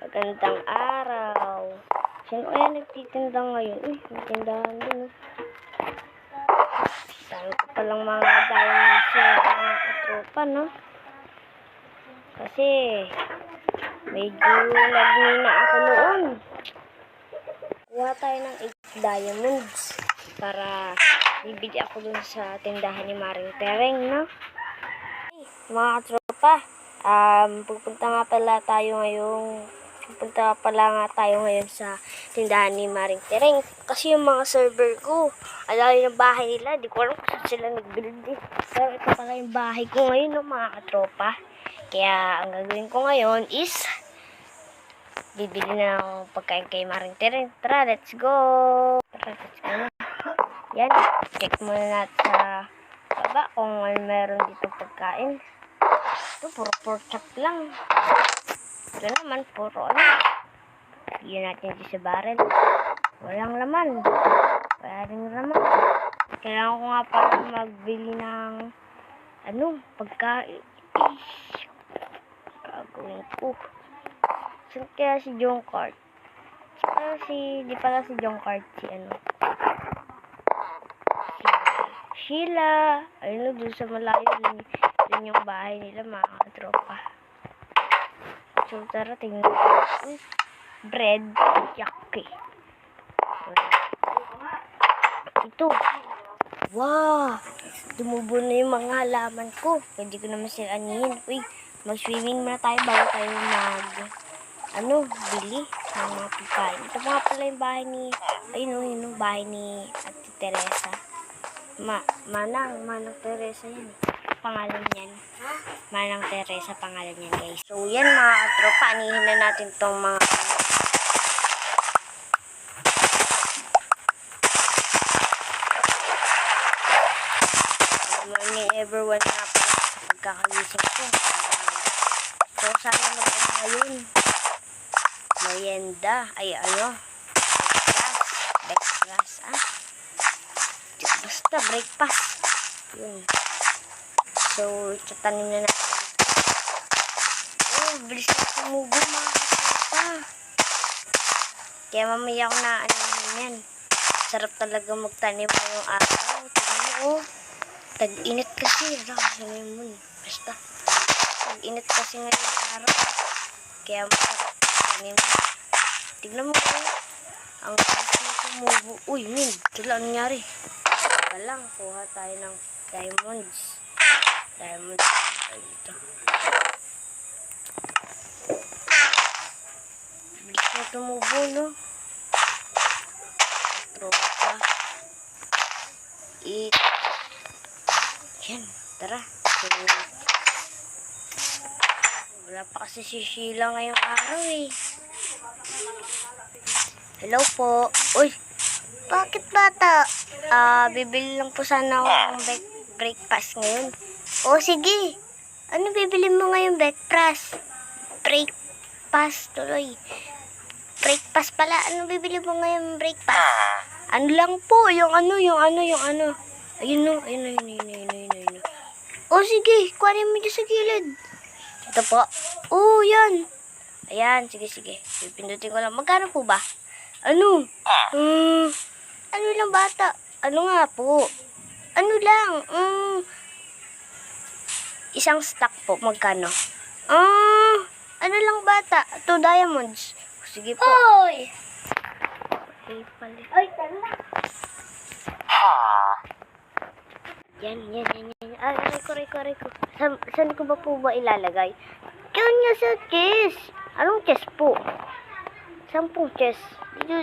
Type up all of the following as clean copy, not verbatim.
Magandang araw. Sino kaya nagtitinda ngayon? Uy, may tindahan din. Dami ko palang mga diamonds mga katropa, no? Kasi, medyo nagmina ako noon. Kuha tayo ng 8 diamonds para bibili ako dun sa tindahan ni Maring Tereng, no? Hey, mga katropa, pupunta nga pala tayo ngayon sa tindahan ni Maring Tereng. Kasi yung mga server ko, alayo ng bahay nila, di ko alam kung sila nag-build eh. Pero ito pala yung bahay ko ngayon, no, mga katropa. Kaya ang gagawin ko ngayon is bibili na ng pagkain kay Maring Tereng. Tara, let's go! Tara, let's go na. Yan, check muna natin sa baba kung meron dito pagkain. Ito, puro pork chop lang. Ito naman, puro ano. Bigyan natin dito sa barrel. Walang laman. Wala rin laman. Kailangan ko nga pala magbili ng pagkain. Gagawin ko. Saan kaya si John Cart? Di pala si John Cart, si Sheila. Ayun, doon sa malayo. Yun yung bahay nila, mga katropa. So, tara, tingnan ko. Bread, yaki. Ito. Wow! Tumubo na yung mga halaman ko. Pwede ko naman sila anihin. Uy, mag-swimming muna tayo bago tayo bili ng mga pagkain. Ito mga pala yung bahay ni, bahay ni Ate Teresa. Manang Teresa yan. Pangalan yan. Manang Teresa pangalan yan, guys. So, yan mga katropa. Anihin na natin tong mga morning everyone nga pala sa pagkakagising ko. So, sana ngayon. Merienda. Breakfast. Basta breakfast. Yun. So, tatanim na natin. Oh, bilis na tumubo mga katropa. Kaya mamaya ko na yan. Sarap talaga magtanim ngayong araw. Tignan mo, tag-init kasi. Basta. Tag-init kasi ngayong araw. Kaya masarap magtanim. Tignan mo, ang bilis na tumubo. Uy, wala nangyari. Lang, kuha tayo ng diamonds. Diamonds dito. Bilis na tumubo, no? Tropa. Yan, tara. So, wala pa kasi si Sheila ngayong araw eh. Hello po. Uy! Bakit bata? Bibili lang po sana ako ng breakfast ngayon. O sige. Ano bibili mo ngayon breakfast? Breakfast tuloy. Breakfast pala. Ano bibili mo ngayon breakfast? Ano lang po? Yung ano. Ayun no. Ayun. O sige. Kuhanin mo dyan sa gilid. Ito po. Oh, yan. Ayan. Sige. Pipindutin ko lang. Magkano po ba? Ano? Ano lang bata? Ano nga po? Ano lang? Isang stack po. Magkano? Ano lang bata? 2 diamonds. Sige po. Oy! Okay pala. Oy, tala. Yan. Aray ko. Saan ko ba po ilalagay? Diyan nga sa chest. Anong chest po? 10 chest. Dito.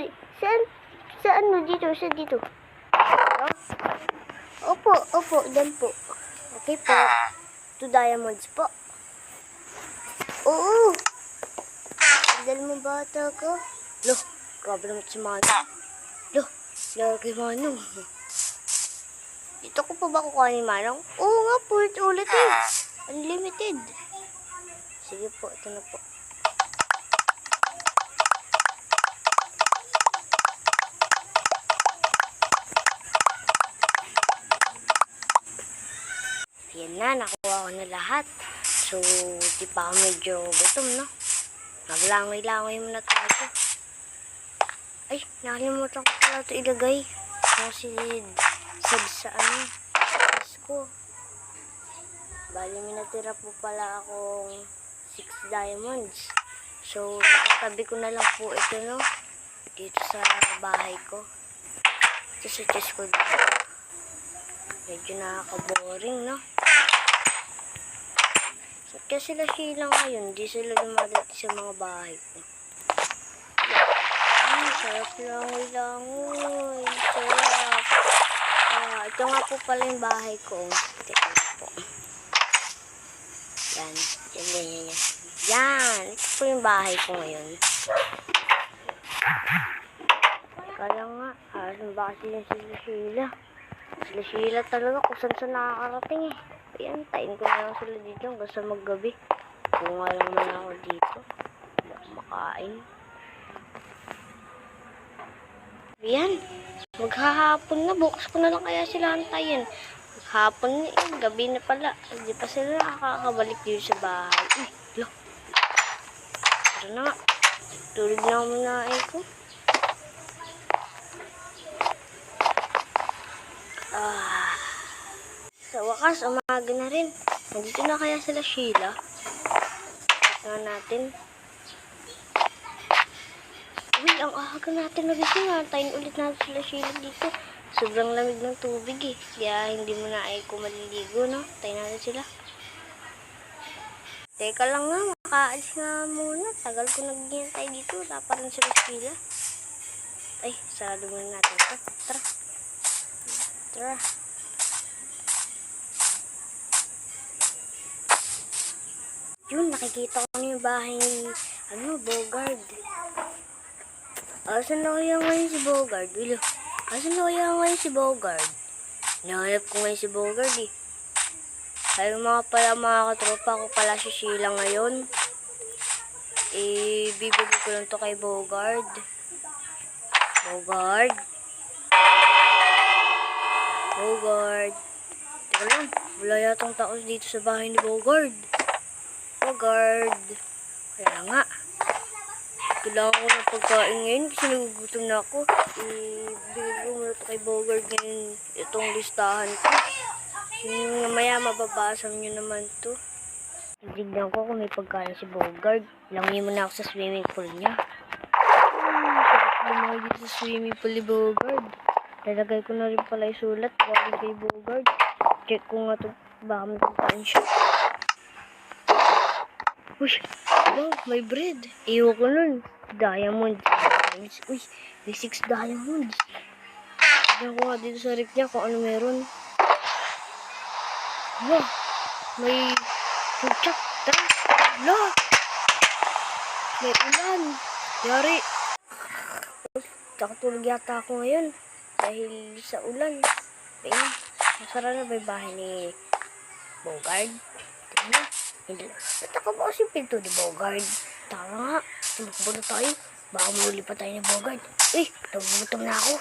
Dito. Opo, dyan po. Okay po. 2 diamonds po. Oo. Dali mo bata ko. Loh, grabe naman si Manong. Loh, lagi Manong. Dito ko pa ba kukuha ni Manong? Oo nga po, ulit eh. Unlimited. Sige po, ito na po. Yan na, nakuha ko na lahat. So, di pa ako medyo gutom, no? Maglangoy-langoy muna tayo. Ay, nakalimutan ko pala ito ilagay. Kasi sa ko. Bali, may natira po pala akong 6 diamonds. So, tatabi ko na lang po ito, no? Dito sa bahay ko. Ito sa chest ko dito. Medyo nakaka-boring, no? Kasi sila silang ngayon, di sila dumadati sa mga bahay ko. Sarap langoy-langoy. Sarap. Ito nga po pala yung bahay ko. Teka po. Yan. Yan. Ito po yung bahay ko ngayon. Kaya nga, saan ba kasi yung sila? Sila talaga kung saan nakakarating eh. Ayan, tayin ko na lang sila dito hanggang sa maggabi. Kung nga lang man ako dito. Hindi ako makain. Ayan, maghahapon na. Bukas ko na lang kaya sila antayin. Maghapon na eh, gabi na pala. Hindi pa sila nakakabalik dito sa bahay. Loh. Tara na nga. Tulog na ako muna ko. Sa wakas, umaga na rin. Nandito na kaya sila Sheila. Tignan natin. Uy, ang aga natin nagising. Antayin ulit natin sila Sheila dito. Sobrang lamig ng tubig eh. Kaya hindi mo na ko maliligo, no? Antayin natin sila. Teka lang nga, makaalis nga muna. Tagal ko naghihintay dito. Wala pa rin sila Sheila. Ay, sarado muna natin ito. Tara. Tara. Yun, nakikita ko na yung bahay ni, Bogard. Asan na kaya ngayon si Bogard? Wilo, asan na kaya ngayon si Bogard? Nahanap ko ngayon si Bogard eh. Ay, mga katropa ko pala si Sheila ngayon. Bibigay ko lang to kay Bogard. Bogard. Teka lang, wala yatang tao dito sa bahay ni Bogard. Bogard. Kaya nga. Kailangan ko ng pagkain ngayon kasi nagugutom na ako. Ibigay ko muna ito kay Bogard ngayon itong listahan ko. Yung mamaya mababasa nyo naman to. Tignan ko kung may pagkain si Bogard. Langin muna ako sa swimming pool niya. Sarap naman dito sa swimming pool ni Bogard. Lalagay ko na rin pala yung sulat galing kay Bogard. Check ko nga ito. Baka may pagkain siya. Uy, may bread. Iyo ko nun. Diamond. Uy, may 6 diamonds. Tignan ko nga dito sa rip niya kung ano meron. Wow, may puchak. Tara. Wala. May ulan. Yari. Nakatulog yata ako ngayon. Dahil sa ulan. Ayan. Masara na ba yung bahay ni Bogard? Tignan. Hindi. Nataka ba kasi pinto ni Bogard? Tara nga. Tumakbo na tayo. Baka muli pa tayo ni Bogard. Uy, nagugutom na ako.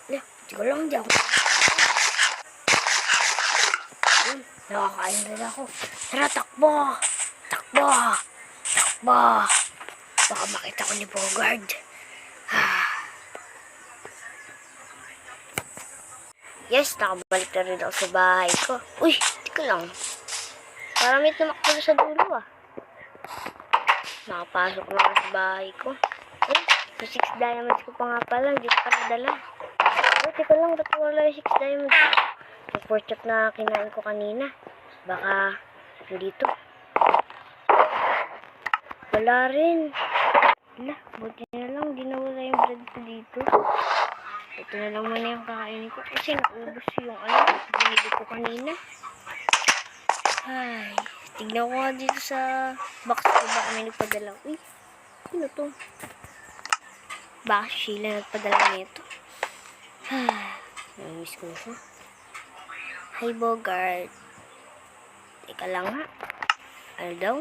Hindi ko lang. Hindi ako. Nakakain rin ako. Tara, takbo. Takbo. Takbo. Baka makita ko ni Bogard. Yes, nakabalik na rin ako sa bahay ko. Uy, hindi ko lang. Parang may tumakbo sa dulo Nakapasok na ako sa bahay ko. May 6 diamonds ko pa nga pala. Hindi ko pa nadala. Hindi ko lang. Ba't wala yung 6 diamonds ko? Yung pork chop na kinain ko kanina. Baka dito. Wala rin. Wala. Buti na lang. Di nawala yung bread ko dito. Ito na lang muna yung kakainin ko. Kasi naubos yung binili ko kanina. Ay. Tignan ko nga dito sa box ko. Baka may nagpadala. Uy. Sino to? Baka Sheila nagpadala nito. Namiss ko na siya. Hi, Bogard. Teka lang ha. Ano daw?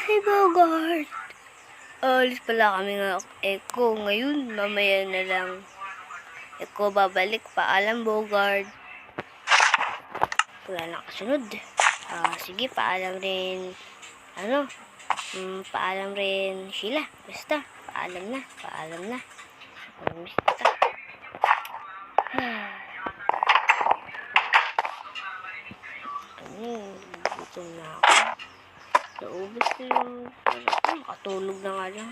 Hi, Bogard. Alis pala kami nga Eko. Ngayon, mamaya na lang. Eko, babalik. Paalam, Bogard. Wala na kasunod. Sige, paalam rin. ano, paalam rin sila. Basta, paalam na, paalam na. Miss kita. Gutom na ako. Naubos ko yung, katulog na nga lang.